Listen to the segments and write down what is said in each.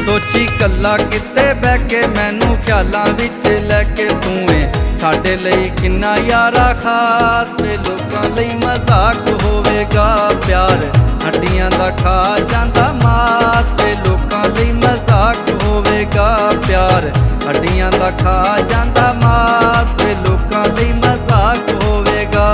ਸੋਚੀ ਕੱਲਾ ਕਿਤੇ ਬਹਿ ਕੇ ਮੈਨੂੰ ਖਿਆਲਾਂ ਵਿੱਚ ਲੈ ਕੇ ਤੂੰ ਏ ਸਾਡੇ ਲਈ ਕਿੰਨਾ ਯਾਰਾ ਖਾਸ ਵੇ। ਲੋਕਾਂ ਲਈ ਮਜ਼ਾਕ ਹੋਵੇਗਾ ਪਿਆਰ ਹੱਡੀਆਂ ਦਾ ਖਾ ਜਾਂਦਾ ਮਾਸ ਵੇ। ਲੋਕਾਂ ਲਈ ਮਜ਼ਾਕ ਹੋਵੇਗਾ ਪਿਆਰ ਹੱਡੀਆਂ ਦਾ ਖਾ ਜਾਂਦਾ ਮਾਸ ਵੇ। ਲੋਕਾਂ ਲਈ ਮਜ਼ਾਕ ਹੋਵੇਗਾ।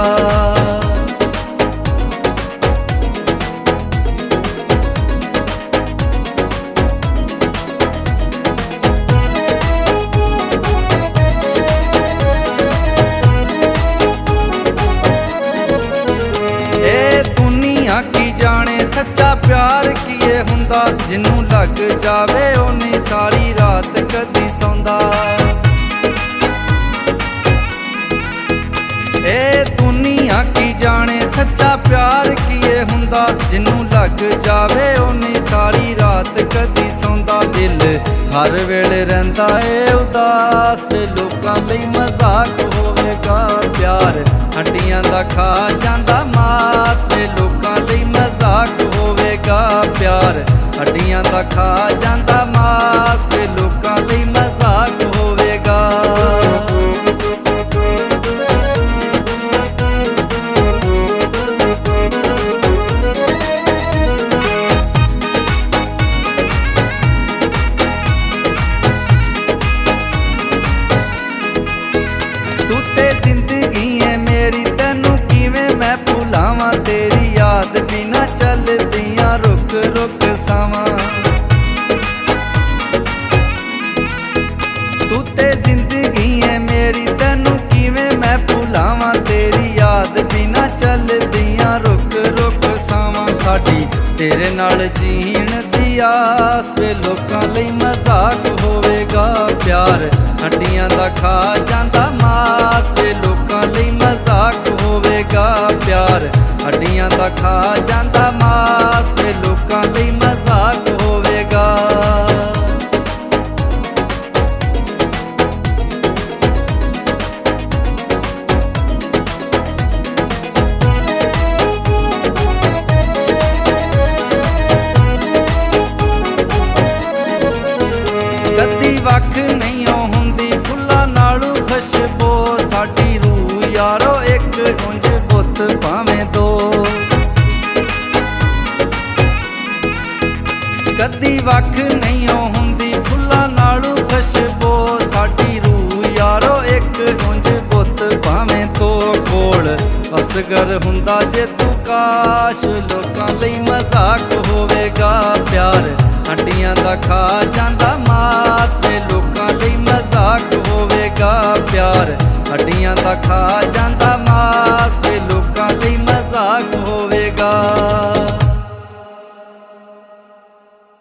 ਕੀ ਜਾਣੇ ਸੱਚਾ ਪਿਆਰ ਕੀਏ ਹੁੰਦਾ, ਜਿਹਨੂੰ ਲੱਗ ਜਾਵੇ ਉਹ ਨਹੀਂ ਸਾਰੀ ਰਾਤ ਕਦੀ ਸੌਂਦਾ। ਇਹ ਦੁਨੀਆ ਕੀ ਜਾਣੇ ਸੱਚਾ ਪਿਆਰ ਕੀਏ ਹੁੰਦਾ, ਜਿਹਨੂੰ ਲੱਗ ਜਾਵੇ ਉਹ ਨਹੀਂ ਸਾਰੀ ਰਾਤ ਕਦੀ ਸੌਂਦਾ। ਦਿਲ ਹਰ ਵੇਲੇ ਰਹਿੰਦਾ ਏ ਉਦਾਸ ਵੇ। ਲੋਕਾਂ ਲਈ ਮਜ਼ਾਕ ਹੋਵੇਗਾ ਪਿਆਰ ਹੱਡੀਆਂ ਦਾ ਖਾ ਜਾਂਦਾ ਮਾਸ ਵੇ। ਲੋਕਾਂ ਲਈ ਮਜ਼ਾਕ ਹੋਵੇਗਾ ਪਿਆਰ ਹੱਡੀਆਂ ਦਾ ਖਾ ਜਾਂਦਾ ਮਾਸ ਵੇ। ਲੋਕਾਂ ਲਈ ਮਜ਼ਾਕ ਹੋਵੇਗਾ। ਤੂੰ ਤੇ ਜ਼ਿੰਦਗੀ ਏ ਮੇਰੀ, ਤੈਨੂੰ ਕਿਵੇਂ ਮੈਂ ਭੁਲਾਵਾਂ। ਤੇਰੀ ਯਾਦ ਬਿਨਾ ਚੱਲਦੀਆਂ ਰੁਕ ਰੁਕ ਸਾਵਾਂ। ਤੂੰ ਤੇ ਜ਼ਿੰਦਗੀ ਏ ਮੇਰੀ, ਤੈਨੂੰ ਕਿਵੇਂ ਮੈਂ ਭੁਲਾਵਾਂ। ਤੇਰੀ ਯਾਦ ਬਿਨਾ ਚੱਲਦੀਆਂ ਰੁਕ ਰੁਕ ਸਾਵਾਂ। ਸਾਡੀ ਤੇਰੇ ਨਾਲ ਜੀਣ ਦੀ ਆਸ ਵੇ। ਲੋਕਾਂ ਲਈ ਮਜ਼ਾਕ ਹੋਵੇਗਾ ਪਿਆਰ ਹੱਡੀਆਂ ਦਾ ਖਾ ਜਾਂਦਾ ਮਾਸ ਵੇ। ਲੋਕਾਂ ਲਈ ਮਜ਼ਾਕ ਹੋਵੇਗਾ ਪਿਆਰ ਹੱਡੀਆਂ ਦਾ ਖਾ ਜਾਂਦਾ ਮਾਸ ਵੇ। ਲੋਕਾਂ ਲਈ ਮਜ਼ਾਕ ਹੋਵੇਗਾ। ਹੋਵੇਗਾ ਪਿਆਰ ਹੱਡੀਆਂ ਦਾ ਖਾ ਜਾਂਦਾ ਮਾਸ ਵੇ। ਲੋਕਾਂ ਲਈ ਮਜ਼ਾਕ ਹੋਵੇਗਾ। ਕਦੀ ਵੱਖ ਨਹੀਂ ਹੁੰਦੀ ਫੁੱਲਾਂ ਨਾਲੋਂ ਖੁਸ਼ਬੂ ਸਾਡੀ ਰੂਹ ਯਾਰੋ ਇੱਕ ਉਂਝ ਬੁੱਤ ਭਾਵੇਂ ਦੋ। ਕਦੀ ਵੱਖ ਨਹੀਂ ਹੁੰਦੀ ਫੁੱਲਾਂ ਨਾਲੋਂ ਖੁਸ਼ਬੂ ਸਾਡੀ ਰੂਹ ਯਾਰੋ ਇੱਕ ਉਂਝ ਬੁੱਤ ਭਾਵੇਂ ਦੋ। ਕੋਲ ਅਸਗਰ ਹੁੰਦਾ ਜੇ ਤੂੰ ਕਾਸ਼। ਲੋਕਾਂ ਲਈ ਮਜ਼ਾਕ ਹੋਵੇਗਾ ਪਿਆਰ ਹੱਡੀਆਂ ਦਾ ਖਾ ਜਾਂਦਾ ਮਾਸ ਵੇ। ਲੋਕਾਂ ਲਈ ਮਜ਼ਾਕ ਹੋਵੇਗਾ ਪਿਆਰ ਹੱਡੀਆਂ ਦਾ ਖਾ ਜਾਂਦਾ ਮਾਸ ਵੇ।